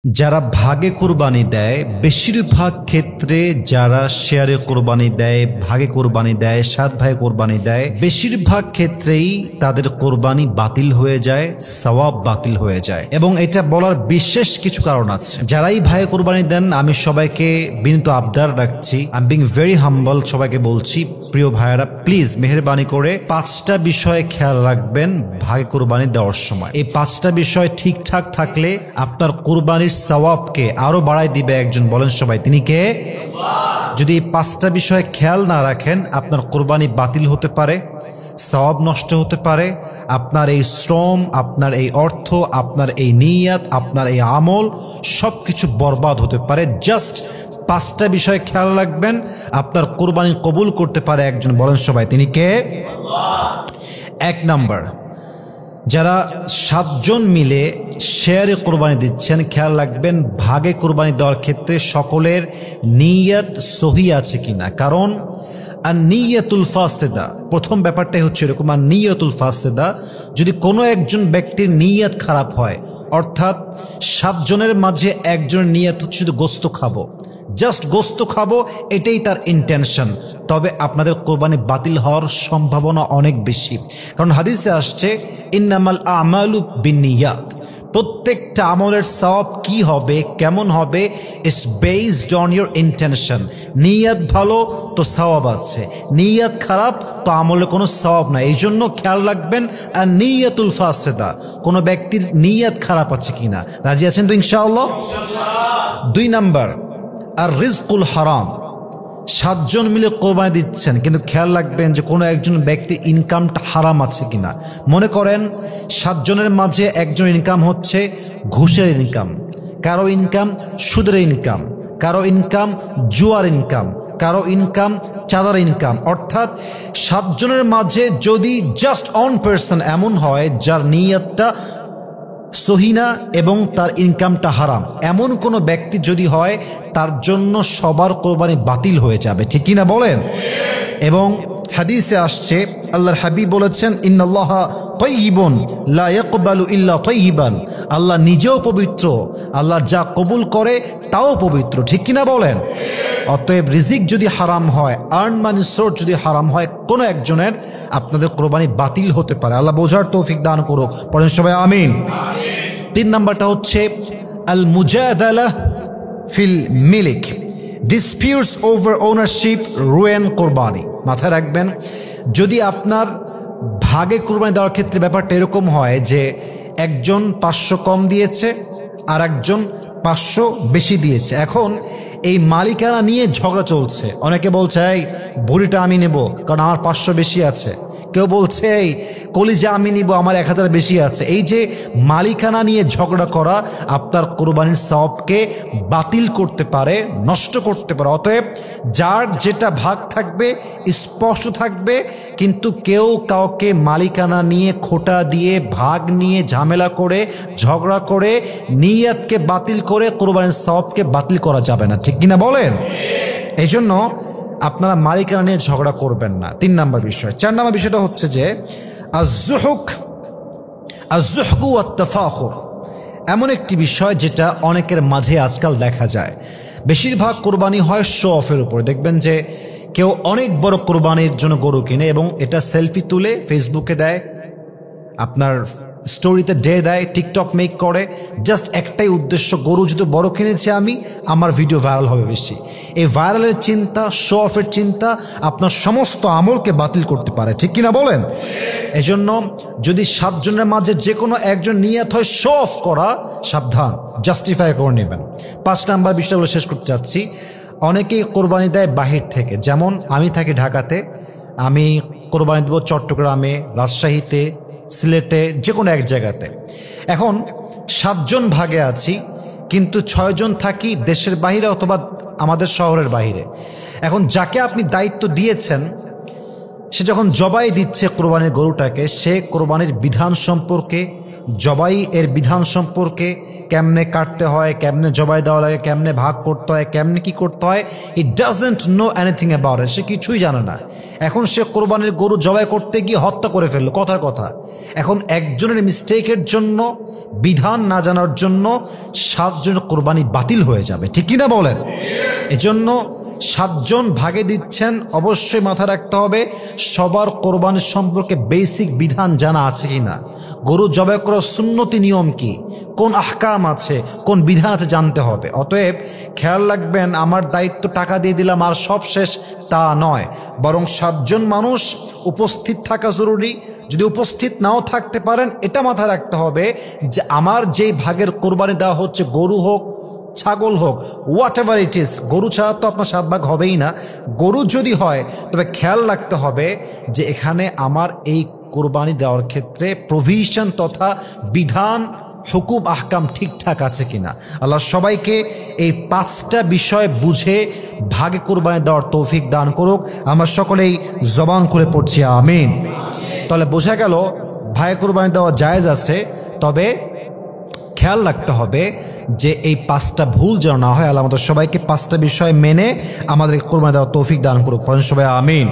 যারা ভাগে কুরবানি দেয়, বেশিরভাগ ক্ষেত্রে যারা শেয়ারে কুরবানি দেয়, ভাগে কুরবানি দেয়, সাত ভাগে কুরবানি দেয়, বেশিরভাগ ক্ষেত্রেই তাদের কুরবানি বাতিল হয়ে যায়, সওয়াব বাতিল হয়ে যায়। এবং এটা বলার বিশেষ কিছু কারণ আছে। যারাই ভাগে কুরবানি দেন, আমি সবাইকে বিনীত আবদার রাখছি, আই এম বিং ভেরি হাম্বল, সবাইকে বলছি প্রিয় ভাইয়েরা, প্লিজ মেহেরবানি করে 5টা বিষয়ে খেয়াল রাখবেন ভাগে কুরবানি দেওয়ার সময়। এই 5টা বিষয় ঠিকঠাক থাকলে আপনার কুরবানির সওয়াবকে আরো বাড়াই দিবে একজন, বলেন সবাই, তিনি কে? যদি এই 5টা বিষয়ে খেয়াল না রাখেন, আপনার কুরবানি বাতিল হতে পারে, সওয়াব নষ্ট হতে পারে, আপনার এই শ্রম, আপনার এই অর্থ, আপনার এই নিয়াত, আপনার এই আমল সবকিছু বরবাদ হতে পারে। জাস্ট 5টা বিষয় খেয়াল রাখবেন, আপনার কুরবানি কবুল করতে পারে একজন, বলেন সবাই, তিনি কে? 1 নাম্বার, যারা 7 জন মিলে শেয়ারে কোরবানি দিচ্ছেন, খেয়াল রাখবেন ভাগে কোরবানি দেওয়ার ক্ষেত্রে সকলের নিয়ত সহি আছে কিনা। কারণ আর নিয়তুল ফাসেদা, প্রথম ব্যাপারটাই হচ্ছে এরকম, আর নিয়তুল ফাসেদা, যদি কোনো একজন ব্যক্তির নিয়ত খারাপ হয়, অর্থাৎ 7 জনের মাঝে একজনের নিয়ত হচ্ছে শুধু গোস্ত খাবো, জাস্ট গোস্ত খাবো, এটাই তার ইন্টেনশন, তবে আপনাদের কোরবানি বাতিল হওয়ার সম্ভাবনা অনেক বেশি। কারণ হাদিসে আসছে ইন্নামাল আমালু বিন্নিয়াত, প্রত্যেকটা আমলের সওয়াব কি হবে, কেমন হবে, it's based on your intention. নিয়ত ভালো তো সওয়াব আছে, নিয়ত খারাপ তো আমলে কোনো সওয়াব নাই। এই জন্য খেয়াল রাখবেন আর নিয়তুল ফাসেদা, কোনো ব্যক্তির নিয়ত খারাপ আছে কিনা। রাজি আছেন তো ইনশাআল্লাহ? 2 নাম্বার, আর রিজকুল হারাম, 7 জন মিলে কোরবানি দিচ্ছেন, কিন্তু খেয়াল রাখবেন যে কোনো একজন ব্যক্তির ইনকামটা হারাম আছে কিনা। মনে করেন 7 জনের মাঝে একজন ইনকাম হচ্ছে ঘুষের ইনকাম, কারো ইনকাম সুদের ইনকাম, কারো ইনকাম জুয়ার ইনকাম, কারো ইনকাম চাঁদার ইনকাম। অর্থাৎ 7 জনের মাঝে যদি জাস্ট 1 পার্সন এমন হয় যার নিয়তটা সহিনা এবং তার ইনকামটা হারাম, এমন কোনো ব্যক্তি যদি হয়, তার জন্য সবার কোরবানি বাতিল হয়ে যাবে, ঠিক কিনা বলেন? এবং হাদিসে আসছে, আল্লাহর হাবিব বলেছেন ইন্নাল্লাহা তাইয়িবুন লা ইয়াকবালু ইল্লা তাইয়িবান, আল্লাহ নিজেও পবিত্র, আল্লাহ যা কবুল করে তাও পবিত্র, ঠিক কিনা বলেন? অতএব রিজিক যদি হারাম হয়, আর্ন মানি সোর্স যদি হারাম হয় কোনো একজনের, আপনাদের কোরবানি বাতিল হতে পারে। আল্লাহ বোঝার তৌফিক দান করুক, পড়েন সবাই আমিন। 3 নাম্বারটা হচ্ছে আল মুজাদালা ফিল মিলিক, ডিসপিউটস ওভার ওনারশিপ রুয়েন কোরবানি। মাথায় রাখবেন, যদি আপনার ভাগে কোরবানি দেওয়ার ক্ষেত্রে ব্যাপারটা এরকম হয় যে একজন 500 কম দিয়েছে আর একজন 500 বেশি দিয়েছে, এখন এই মালিকানা নিয়ে ঝগড়া চলছে। অনেকে বলছে এই ভুড়িটা আমি নেব কারণ আমার 500 বেশি আছে, কেউ বলছে এই কলিজা আমি নিব আমার 1000 বেশি আছে। এই যে মালিকানা নিয়ে ঝগড়া করা আপনার কোরবানির সওয়াবকে বাতিল করতে পারে, নষ্ট করতে পারে। অতএব যার যেটা ভাগ থাকবে স্পষ্ট থাকবে, কিন্তু কেউ কাউকে মালিকানা নিয়ে খোটা দিয়ে, ভাগ নিয়ে ঝামেলা করে, ঝগড়া করে, নিয়তকে বাতিল করে কোরবানির সওয়াবকে বাতিল করা যাবে না, ঠিক কিনা বলেন? এই জন্য আপনারা মালিকানা নিয়ে ঝগড়া করবেন না, 3 নাম্বার বিষয়। 4 নাম্বার বিষয়টা হচ্ছে যে আয-যুহকু ওয়াত-তাফাখুর, এমন একটি বিষয় যেটা অনেকের মাঝে আজকাল দেখা যায়। বেশিরভাগ কোরবানি হয় শো অফের উপর। দেখবেন যে কেউ অনেক বড় কোরবানির জন্য গরু কিনে এবং এটা সেলফি তুলে ফেসবুকে দেয়, আপনার স্টোরিতে দেয়, টিকটক মেক করে, জাস্ট একটাই উদ্দেশ্য, গরু যদি বড় কিনেছি আমি, আমার ভিডিও ভাইরাল হবে বেশি। এই ভাইরালের চিন্তা, শো অফের চিন্তা আপনার সমস্ত আমলকে বাতিল করতে পারে, ঠিক কিনা বলেন? এজন্য যদি 7 জনের মাঝে যে কোনো একজন নিয়ত হয় শো অফ করা, সাবধান, জাস্টিফাই করে নেবেন। 5 নাম্বার বিষয়গুলো শেষ করতে চাচ্ছি। অনেকেই কোরবানি দেয় বাহির থেকে, যেমন আমি থাকি ঢাকাতে, আমি কোরবানি দেবো চট্টগ্রামে, রাজশাহীতে, সিলেটে, যে কোনো এক জায়গাতে। এখন 7 জন ভাগে আছি, কিন্তু 6 জন থাকি দেশের বাইরে অথবা আমাদের শহরের বাইরে। এখন যাকে আপনি দায়িত্ব দিয়েছেন, সে যখন জবাই দিচ্ছে কোরবানির গরুটাকে, সে কোরবানির বিধান সম্পর্কে, জবাই এর বিধান সম্পর্কে, কেমনে কাটতে হয়, কেমনে জবাই দেওয়া লাগে, কেমনে ভাগ করতে হয়, কেমনে কি করতে হয়, he doesn't know anything about it, সে কিছুই জানে না। এখন সে কোরবানির গরু জবাই করতে গিয়ে হত্যা করে ফেললো, কথার কথা। এখন একজনের মিস্টেকের জন্য, বিধান না জানার জন্য 7 জনের কোরবানি বাতিল হয়ে যাবে, ঠিক কিনা বলেন? এজন্য 7 জন ভাগে দিচ্ছেন, অবশ্যই মাথায় রাখতে হবে সবার কোরবানির সম্পর্কে বেসিক বিধান জানা আছে কিনা, গরু জবাই করার সুন্নতি নিয়ম কি, কোন আহকাম আছে, কোন বিধান আছে জানতে হবে। অতএব খেয়াল রাখবেন, আমার দায়িত্ব টাকা দিয়ে দিলাম আর সব শেষ, তা নয়, বরং 7 জন মানুষ উপস্থিত থাকা জরুরি। যদি উপস্থিত নাও থাকতে পারেন, এটা মাথায় রাখতে হবে যে আমার যেই ভাগের কোরবানি দেওয়া হচ্ছে, গরু হোক ছাগল হোক, হোয়াট এভার ইট ইজ, গরু ছাড়া তো আপনার 7 ভাগ হবেই না। গরু যদি হয় তবে খেয়াল রাখতে হবে যে এখানে আমার এই কোরবানি দেওয়ার ক্ষেত্রে প্রভিশন তথা বিধান, হুকুম, আহকাম ঠিকঠাক আছে কিনা। আল্লাহ সবাইকে এই 5টা বিষয় বুঝে ভাগে কোরবানি দেওয়ার তৌফিক দান করুক। আমরা সকলেই জবান করে পড়ছি আমিন। তাহলে বোঝা গেল ভাগে কোরবানি দেওয়া জায়েজ আছে, তবে খেয়াল রাখতে হবে যে এই 5টা ভুল যেন না হয়। আল্লাহ আমাদের সবাইকে 5টা বিষয় মেনে আমাদের কোরবানি দেওয়ার তৌফিক দান করুক, পড়েন সবাই আমিন।